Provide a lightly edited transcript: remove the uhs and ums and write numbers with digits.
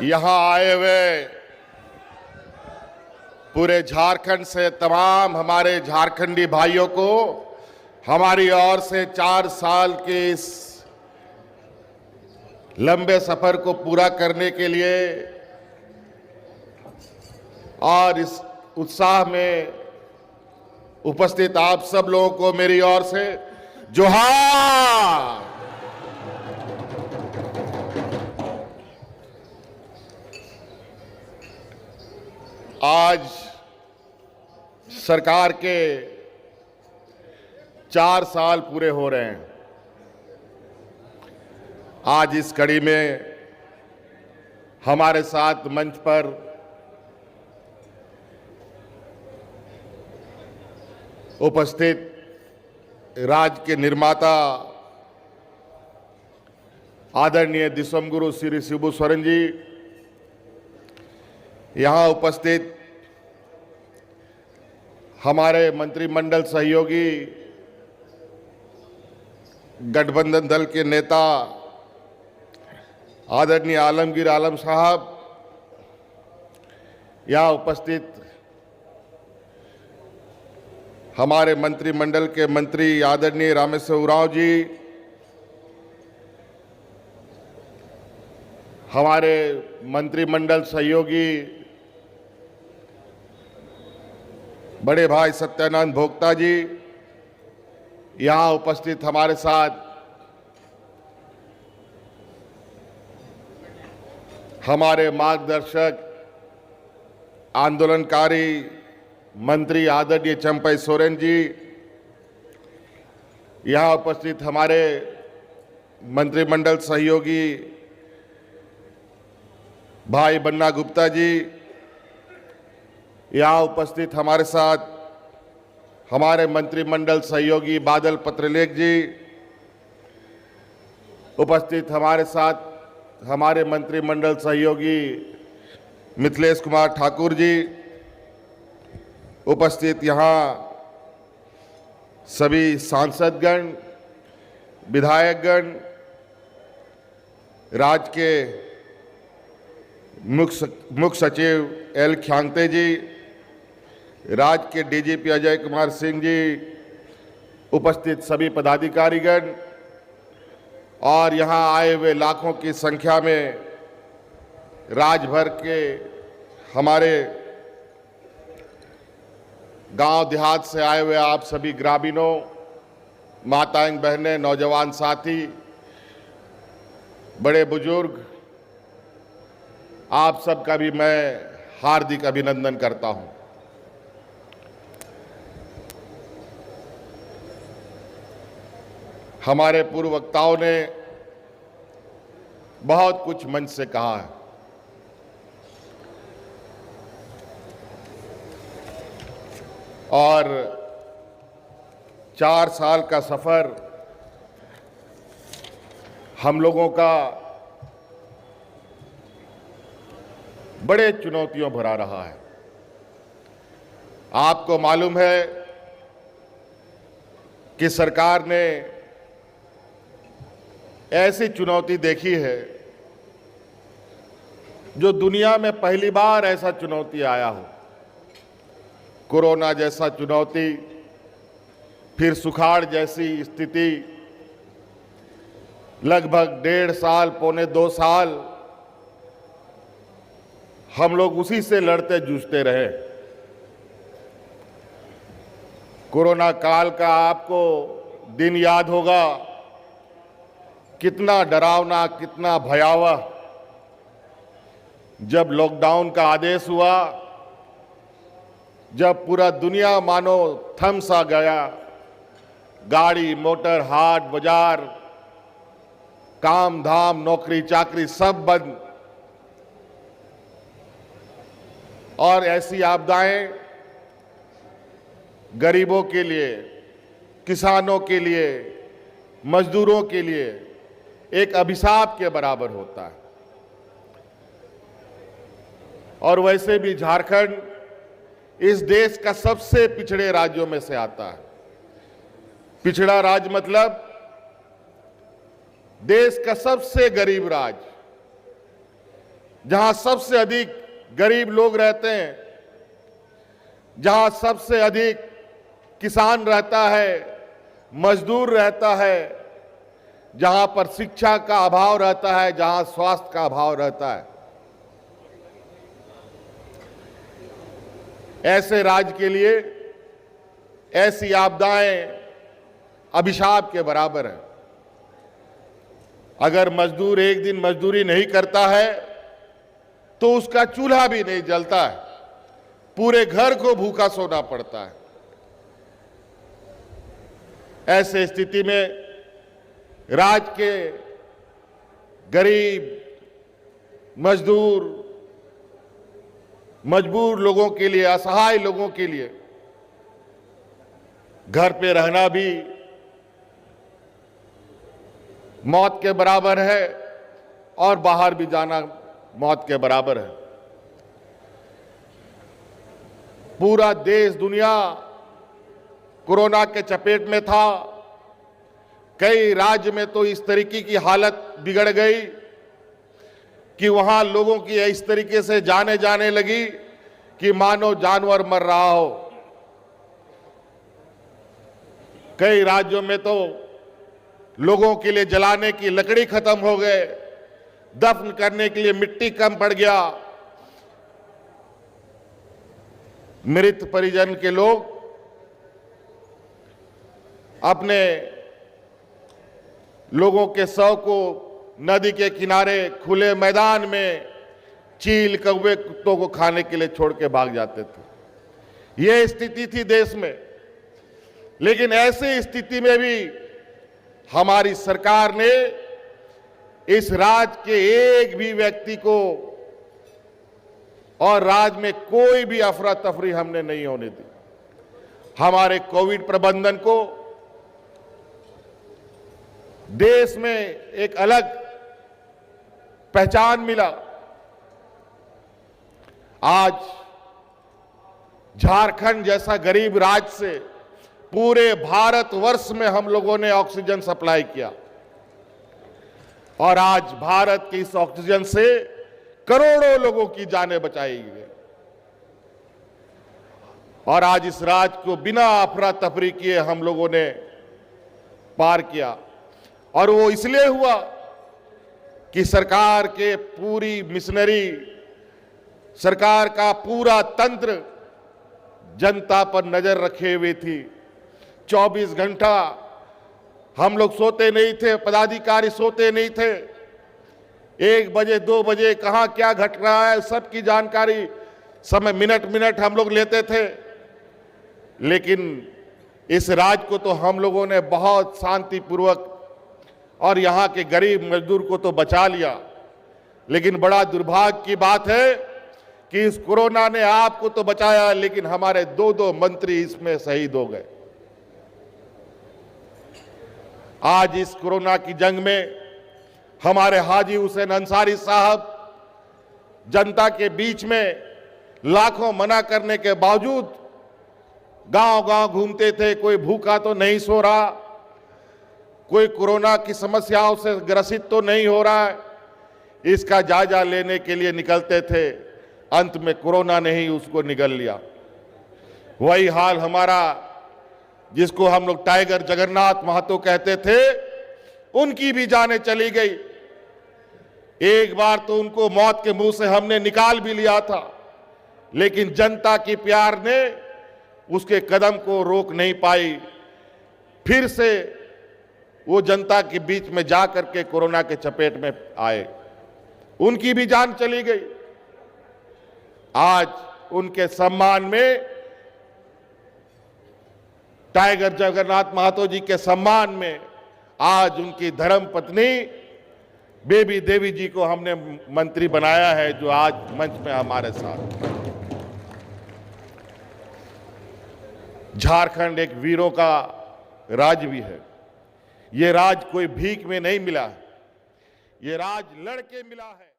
यहां आए हुए पूरे झारखंड से तमाम हमारे झारखंडी भाइयों को हमारी ओर से 4 साल के इस लंबे सफर को पूरा करने के लिए और इस उत्साह में उपस्थित आप सब लोगों को मेरी ओर से जोहार। आज सरकार के 4 साल पूरे हो रहे हैं। आज इस कड़ी में हमारे साथ मंच पर उपस्थित राज्य के निर्माता आदरणीय दिसोमगुरु श्री शिबू सोरेन जी, यहाँ उपस्थित हमारे मंत्रिमंडल सहयोगी गठबंधन दल के नेता आदरणीय आलमगीर आलम साहब, यहाँ उपस्थित हमारे मंत्रिमंडल के मंत्री आदरणीय रामेश्वर उरांव जी, हमारे मंत्रिमंडल सहयोगी बड़े भाई सत्यानंद भोक्ता जी, यहाँ उपस्थित हमारे साथ हमारे मार्गदर्शक आंदोलनकारी मंत्री आदरणीय चंपई सोरेन जी, यहाँ उपस्थित हमारे मंत्रिमंडल सहयोगी भाई बन्ना गुप्ता जी, यहाँ उपस्थित हमारे साथ हमारे मंत्रिमंडल सहयोगी बादल पत्रलेख जी, उपस्थित हमारे साथ हमारे मंत्रिमंडल सहयोगी मिथिलेश कुमार ठाकुर जी, उपस्थित यहाँ सभी सांसदगण, विधायकगण, राज्य के मुख्य सचिव एल ख्यांगते जी, राज्य के डीजीपी अजय कुमार सिंह जी, उपस्थित सभी पदाधिकारीगण और यहाँ आए हुए लाखों की संख्या में राज्य भर के हमारे गांव देहात से आए हुए आप सभी ग्रामीणों, माताएं, बहनें, नौजवान साथी, बड़े बुजुर्ग, आप सबका भी मैं हार्दिक अभिनंदन करता हूं। हमारे पूर्व वक्ताओं ने बहुत कुछ मंच से कहा है। और 4 साल का सफर हम लोगों का बड़े चुनौतियों भरा रहा है। आपको मालूम है कि सरकार ने ऐसी चुनौती देखी है जो दुनिया में पहली बार ऐसा चुनौती आया हो। कोरोना जैसा चुनौती, फिर सुखाड़ जैसी स्थिति, लगभग 1.5 साल, पौने 2 साल हम लोग उसी से लड़ते जूझते रहे। कोरोना काल का आपको दिन याद होगा, कितना डरावना, कितना भयावह। जब लॉकडाउन का आदेश हुआ, जब पूरा दुनिया मानो थम सा गया, गाड़ी मोटर, हाट बाजार, काम धाम, नौकरी चाकरी सब बंद, और ऐसी आपदाएं गरीबों के लिए, किसानों के लिए, मजदूरों के लिए एक अभिशाप के बराबर होता है। और वैसे भी झारखंड इस देश का सबसे पिछड़े राज्यों में से आता है। पिछड़ा राज्य मतलब देश का सबसे गरीब राज्य। जहां सबसे अधिक गरीब लोग रहते हैं, जहां सबसे अधिक किसान रहता है, मजदूर रहता है, जहां पर शिक्षा का अभाव रहता है, जहां स्वास्थ्य का अभाव रहता है, ऐसे राज्य के लिए ऐसी आपदाएं अभिशाप के बराबर है। अगर मजदूर एक दिन मजदूरी नहीं करता है तो उसका चूल्हा भी नहीं जलता है, पूरे घर को भूखा सोना पड़ता है। ऐसे स्थिति में राज्य के गरीब, मजदूर, मजबूर लोगों के लिए, असहाय लोगों के लिए घर पे रहना भी मौत के बराबर है और बाहर भी जाना मौत के बराबर है। पूरा देश, दुनिया कोरोना के चपेट में था। कई राज्य में तो इस तरीके की हालत बिगड़ गई कि वहां लोगों की इस तरीके से जाने लगी कि मानो जानवर मर रहा हो। कई राज्यों में तो लोगों के लिए जलाने की लकड़ी खत्म हो गए, दफन करने के लिए मिट्टी कम पड़ गया। मृत परिजन के लोग अपने लोगों के शव को नदी के किनारे खुले मैदान में चील, कौवे, कुत्तों को खाने के लिए छोड़ के भाग जाते थे। यह स्थिति थी देश में। लेकिन ऐसी स्थिति में भी हमारी सरकार ने इस राज्य के एक भी व्यक्ति को और राज्य में कोई भी अफरा तफरी हमने नहीं होने दी। हमारे कोविड प्रबंधन को देश में एक अलग पहचान मिला। आज झारखंड जैसा गरीब राज्य से पूरे भारतवर्ष में हम लोगों ने ऑक्सीजन सप्लाई किया और आज भारत की इस ऑक्सीजन से करोड़ों लोगों की जानें बचाई गई और आज इस राज्य को बिना अफरा तफरी किए हम लोगों ने पार किया। और वो इसलिए हुआ कि सरकार के पूरी मिशनरी, सरकार का पूरा तंत्र जनता पर नजर रखे हुए थी। 24 घंटा हम लोग सोते नहीं थे, पदाधिकारी सोते नहीं थे। 1 बजे 2 बजे कहां क्या घट रहा है सबकी जानकारी समय मिनट हम लोग लेते थे। लेकिन इस राज्य को तो हम लोगों ने बहुत शांतिपूर्वक और यहाँ के गरीब मजदूर को तो बचा लिया। लेकिन बड़ा दुर्भाग्य की बात है कि इस कोरोना ने आपको तो बचाया, लेकिन हमारे 2 मंत्री इसमें शहीद हो गए। आज इस कोरोना की जंग में हमारे हाजी हुसैन अंसारी साहब जनता के बीच में लाखों मना करने के बावजूद गांव-गांव घूमते थे। कोई भूखा तो नहीं सो रहा, कोई कोरोना की समस्याओं से ग्रसित तो नहीं हो रहा है, इसका जायजा लेने के लिए निकलते थे। अंत में कोरोना ने ही उसको निगल लिया। वही हाल हमारा, जिसको हम लोग टाइगर जगन्नाथ महतो कहते थे, उनकी भी जानें चली गई। एक बार तो उनको मौत के मुंह से हमने निकाल भी लिया था, लेकिन जनता की प्यार ने उसके कदम को रोक नहीं पाई। फिर से वो जनता के बीच में जा करके कोरोना के चपेट में आए, उनकी भी जान चली गई। आज उनके सम्मान में, टाइगर जगन्नाथ महतो जी के सम्मान में, आज उनकी धर्म पत्नी बेबी देवी जी को हमने मंत्री बनाया है, जो आज मंच में हमारे साथ। झारखंड एक वीरों का राज्य भी है। ये राज कोई भीख में नहीं मिला है, ये राज लड़के मिला है।